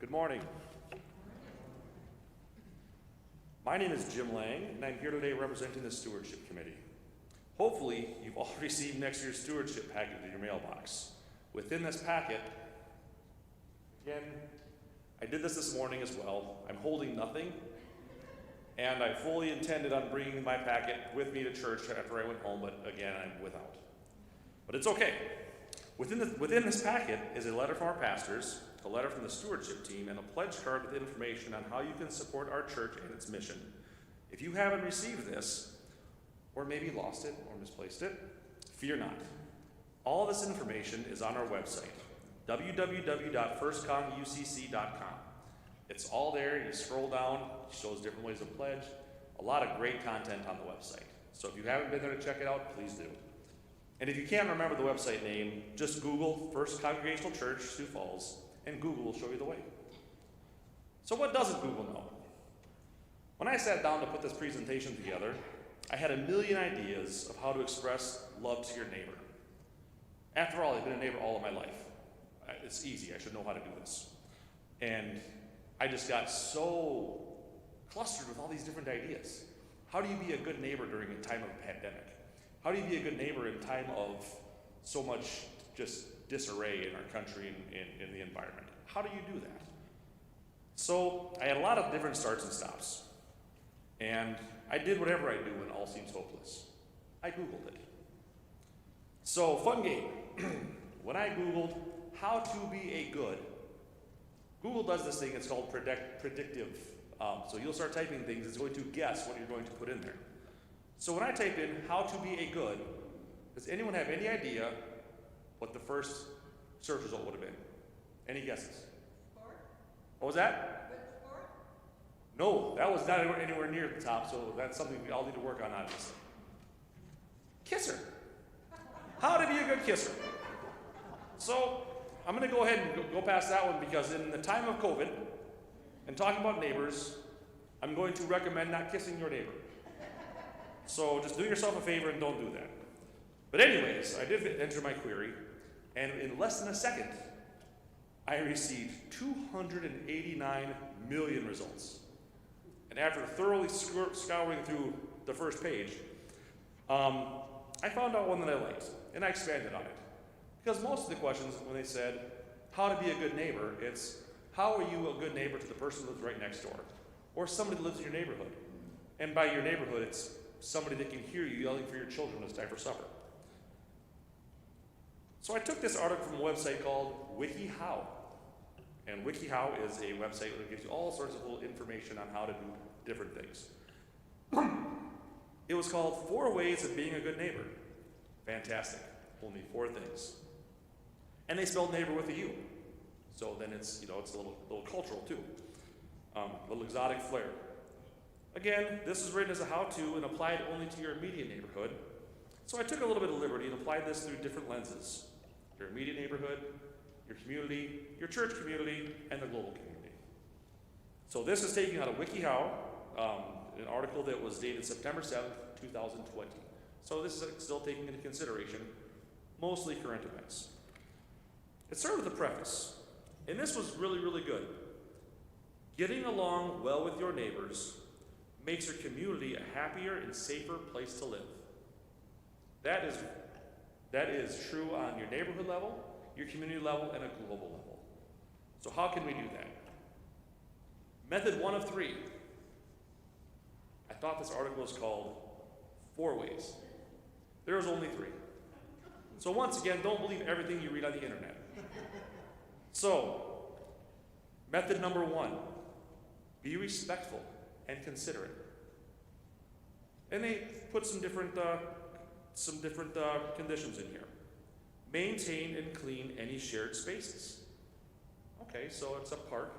Good morning. My name is Jim Lang, and I'm here today representing the Stewardship Committee. Hopefully, you've all received next year's Stewardship packet in your mailbox. Within this packet, again, I did this morning as well. I'm holding nothing, and I fully intended on bringing my packet with me to church after I went home, but again, I'm without. But it's okay. Within this packet is a letter from our pastors, a letter from the stewardship team, and a pledge card with information on how you can support our church and its mission. If you haven't received this, or maybe lost it or misplaced it, fear not. All this information is on our website, www.firstcongucc.com. It's all there. You scroll down, it shows different ways to pledge. A lot of great content on the website. So if you haven't been there to check it out, please do. And if you can't remember the website name, just Google First Congregational Church, Sioux Falls, and Google will show you the way. So what doesn't Google know? When I sat down to put this presentation together, I had a million ideas of how to express love to your neighbor. After all, I've been a neighbor all of my life. It's easy, I should know how to do this. And I just got so clustered with all these different ideas. How do you be a good neighbor during a time of a pandemic? How do you be a good neighbor in time of so much just disarray in our country and in the environment? How do you do that? So I had a lot of different starts and stops. And I did whatever I do when all seems hopeless. I Googled it. So, fun game. When I Googled how to be a good, Google does this thing, it's called predictive. So you'll start typing things, it's going to guess what you're going to put in there. So when I type in how to be a good, does anyone have any idea what the first search result would have been? Any guesses? Sport? What was that? Good sport? No, that was not anywhere near the top, so that's something we all need to work on, obviously. Kisser. How to be a good kisser. So I'm going to go ahead and go past that one because in the time of COVID and talking about neighbors, I'm going to recommend not kissing your neighbor. So just do yourself a favor and don't do that. But anyways, I did enter my query, and in less than a second, I received 289 million results. And after thoroughly scouring through the first page, I found out one that I liked, and I expanded on it. Because most of the questions, when they said, how to be a good neighbor, it's, how are you a good neighbor to the person who lives right next door? Or somebody that lives in your neighborhood. And by your neighborhood, it's somebody that can hear you yelling for your children when it's time for supper. So I took this article from a website called WikiHow. And WikiHow is a website that gives you all sorts of little information on how to do different things. It was called 4 Ways of Being a Good Neighbor. Fantastic. Only 4 things. And they spelled neighbor with a U. So then it's, it's a little cultural too. A little exotic flair. Again, this is written as a how-to and applied only to your immediate neighborhood. So I took a little bit of liberty and applied this through different lenses. Your immediate neighborhood, your community, your church community, and the global community. So this is taken out of WikiHow, an article that was dated September 7th, 2020. So this is still taking into consideration mostly current events. It started with a preface, and this was really, really good. Getting along well with your neighbors makes your community a happier and safer place to live. That is true on your neighborhood level, your community level, and a global level. So how can we do that? Method 1 of 3. I thought this article was called 4 Ways. There's only 3. So once again, don't believe everything you read on the internet. So, method number 1, be respectful and considerate. And they put some different conditions in here. Maintain and clean any shared spaces. Okay, so it's a park,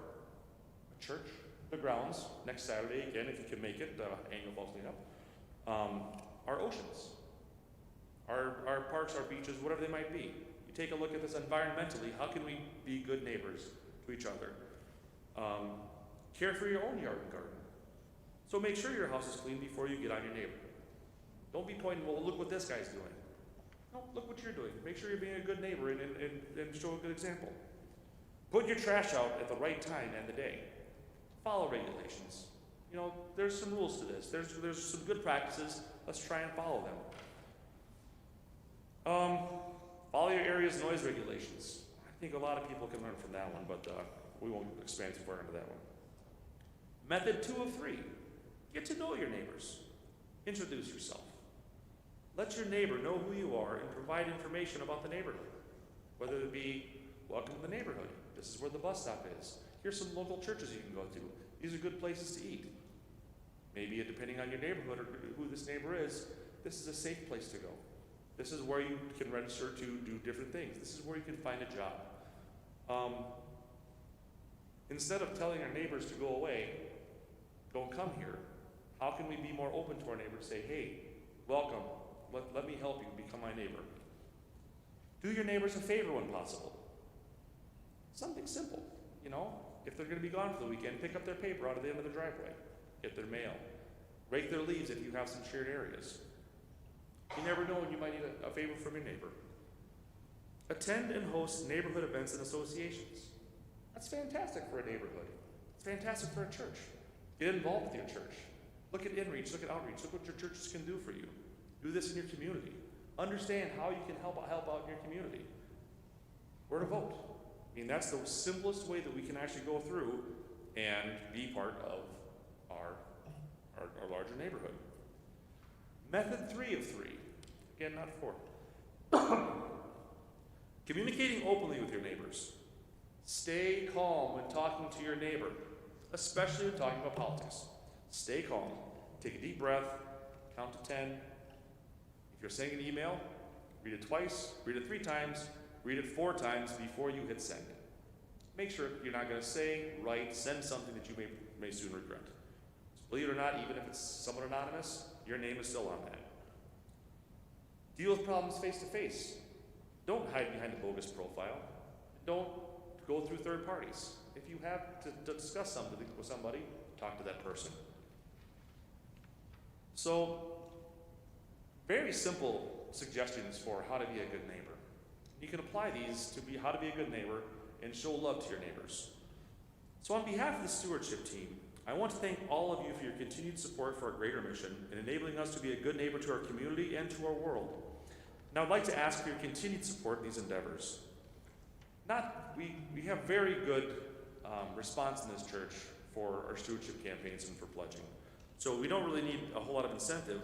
a church, the grounds, next Saturday, again, if you can make it, annual fall cleanup. Our oceans, our parks, our beaches, whatever they might be. You take a look at this environmentally, how can we be good neighbors to each other? Care for your own yard and garden. So make sure your house is clean before you get on your neighbor. Don't be pointing, well, look what this guy's doing. No, look what you're doing. Make sure you're being a good neighbor and show a good example. Put your trash out at the right time and the day. Follow regulations. You know, there's some rules to this. There's some good practices. Let's try and follow them. Follow your area's noise regulations. I think a lot of people can learn from that one, but we won't expand too far into that one. Method 2 of 3. Get to know your neighbors. Introduce yourself. Let your neighbor know who you are and provide information about the neighborhood. Whether it be, welcome to the neighborhood. This is where the bus stop is. Here's some local churches you can go to. These are good places to eat. Maybe depending on your neighborhood or who this neighbor is, this is a safe place to go. This is where you can register to do different things. This is where you can find a job. Instead of telling our neighbors to go away, don't come here, how can we be more open to our neighbors? Say, hey, welcome, let me help you become my neighbor. Do your neighbors a favor when possible. Something simple, you know. If they're going to be gone for the weekend, pick up their paper out of the end of the driveway. Get their mail. Rake their leaves if you have some shared areas. You never know when you might need a favor from your neighbor. Attend and host neighborhood events and associations. That's fantastic for a neighborhood. It's fantastic for a church. Get involved with your church. Look at inreach, look at outreach, look what your churches can do for you. Do this in your community. Understand how you can help out in your community. Where to vote. I mean, that's the simplest way that we can actually go through and be part of our larger neighborhood. Method 3 of 3. Again, not 4. Communicating openly with your neighbors. Stay calm when talking to your neighbor, especially when talking about politics. Stay calm. Take a deep breath. Count to 10. If you're sending an email, read it twice, read it 3 times, read it 4 times before you hit send. Make sure you're not going to say, write, send something that you may soon regret. Believe it or not, even if it's someone anonymous, your name is still on that. Deal with problems face to face. Don't hide behind a bogus profile. Don't go through third parties. If you have to discuss something with somebody, talk to that person. So, very simple suggestions for how to be a good neighbor. You can apply these to be how to be a good neighbor and show love to your neighbors. So on behalf of the stewardship team, I want to thank all of you for your continued support for our greater mission and enabling us to be a good neighbor to our community and to our world. And I would like to ask for your continued support in these endeavors. We have very good response in this church for our stewardship campaigns and for pledging. So we don't really need a whole lot of incentive,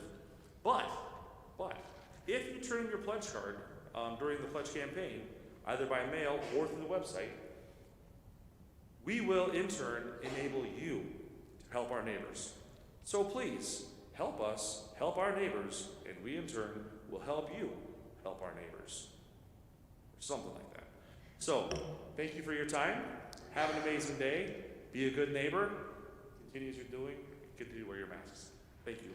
but if you turn in your pledge card during the pledge campaign, either by mail or through the website, we will in turn enable you to help our neighbors. So please, help us, help our neighbors, and we in turn will help you help our neighbors. Or something like that. So, thank you for your time. Have an amazing day. Be a good neighbor. Continue as you're doing. Continue to wear your masks. Thank you.